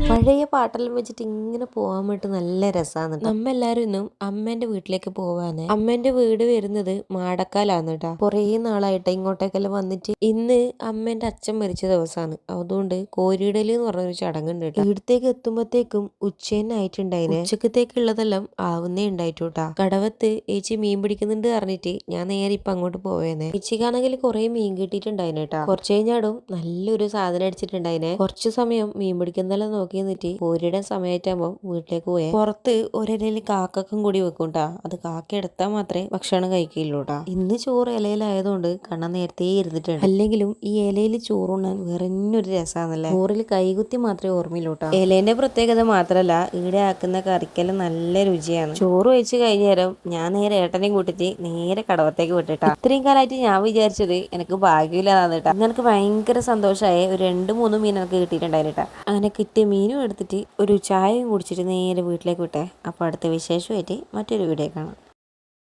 പഴയ പാട്ടെല്ലാം വെച്ചിട്ട് ഇങ്ങനെ പോകാൻ വേണ്ടി നല്ല രസമാണ്. നമ്മ എല്ലാരും ഇന്നും അമ്മേന്റെ വീട്ടിലേക്ക് പോവാന്. അമ്മേന്റെ വീട് വരുന്നത് മാടക്കാലാന്ന് കേട്ടാ. കുറേ നാളായിട്ട് ഇങ്ങോട്ടേക്കെല്ലാം വന്നിട്ട് ഇന്ന് അമ്മേന്റെ അച്ഛൻ മരിച്ച ദിവസമാണ്. അതുകൊണ്ട് കോരിയിടല് എന്ന് പറഞ്ഞൊരു ചടങ്ങുണ്ട് കേട്ടോ. ഇവിടത്തേക്ക് എത്തുമ്പോഴത്തേക്കും ഉച്ചതന്നെ ആയിട്ടുണ്ടായിനെ. ഉച്ചക്കത്തേക്കുള്ളതെല്ലാം ആവുന്നേ ഉണ്ടായിട്ടു കേട്ടാ. കടവത്ത് ഏച്ചി മീൻ പിടിക്കുന്നുണ്ട് പറഞ്ഞിട്ട് ഞാൻ നേരെ ഇപ്പൊ അങ്ങോട്ട് പോവേനെ. ഏച്ചിക്കാണെങ്കിൽ കുറെ മീൻ കിട്ടിയിട്ടുണ്ടായിനെ കേട്ടാ. കുറച്ച് കഴിഞ്ഞാടും നല്ലൊരു സാധനം അടിച്ചിട്ടുണ്ടായിനെ. കുറച്ചു സമയം മീൻ പിടിക്കുന്നതെല്ലാം നോക്കി നിന്നിട്ട് കോരിയുടെ സമയത്താകുമ്പോ വീട്ടിലേക്ക് പോയേ. പുറത്ത് ഒരിലയിൽ കാക്കക്കും കൂടി വെക്കൂട്ടാ. അത് കാക്ക എടുത്താൽ മാത്രമേ ഭക്ഷണം കഴിക്കില്ലൂട്ടാ. ഇന്ന് ചോറ് ഇലയിലായതുകൊണ്ട് കണ്ണ നേരത്തെ ഇരുന്നിട്ടുണ്ട്. അല്ലെങ്കിലും ഈ ഇലയിൽ ചോറുണ്ണാൻ വേറെന്നൊരു രസമാണല്ലേ. ചോറിൽ കൈകുത്തി മാത്രമേ ഓർമ്മയില്ലൂട്ടാ. ഇലേന്റെ പ്രത്യേകത മാത്രല്ല ഈടെ ആക്കുന്ന കറിക്കെല്ലാം നല്ല രുചിയാണ്. ചോറ് വെച്ച് കഴിഞ്ഞേരം ഞാൻ നേരെ ഏട്ടനെയും കൂട്ടിട്ട് നേരെ കടവത്തേക്ക് വിട്ടിട്ടാ. ഇത്രയും കാലമായിട്ട് ഞാൻ വിചാരിച്ചത് എനിക്ക് ഭാഗ്യമില്ലാതാണ് കേട്ടാ. എനിക്ക് ഭയങ്കര സന്തോഷമായി. ഒരു 2-3 മീൻ എനിക്ക് കിട്ടിയിട്ടുണ്ടായിട്ടാ. അങ്ങനെ കിട്ടിയ മീനും എടുത്തിട്ട് ഒരു ചായയും കുടിച്ചിട്ട് നേരെ വീട്ടിലേക്ക് വിട്ടേ. അപ്പോൾ അടുത്ത വിശേഷമായിട്ട് മറ്റൊരു വീഡിയോ കാണാം.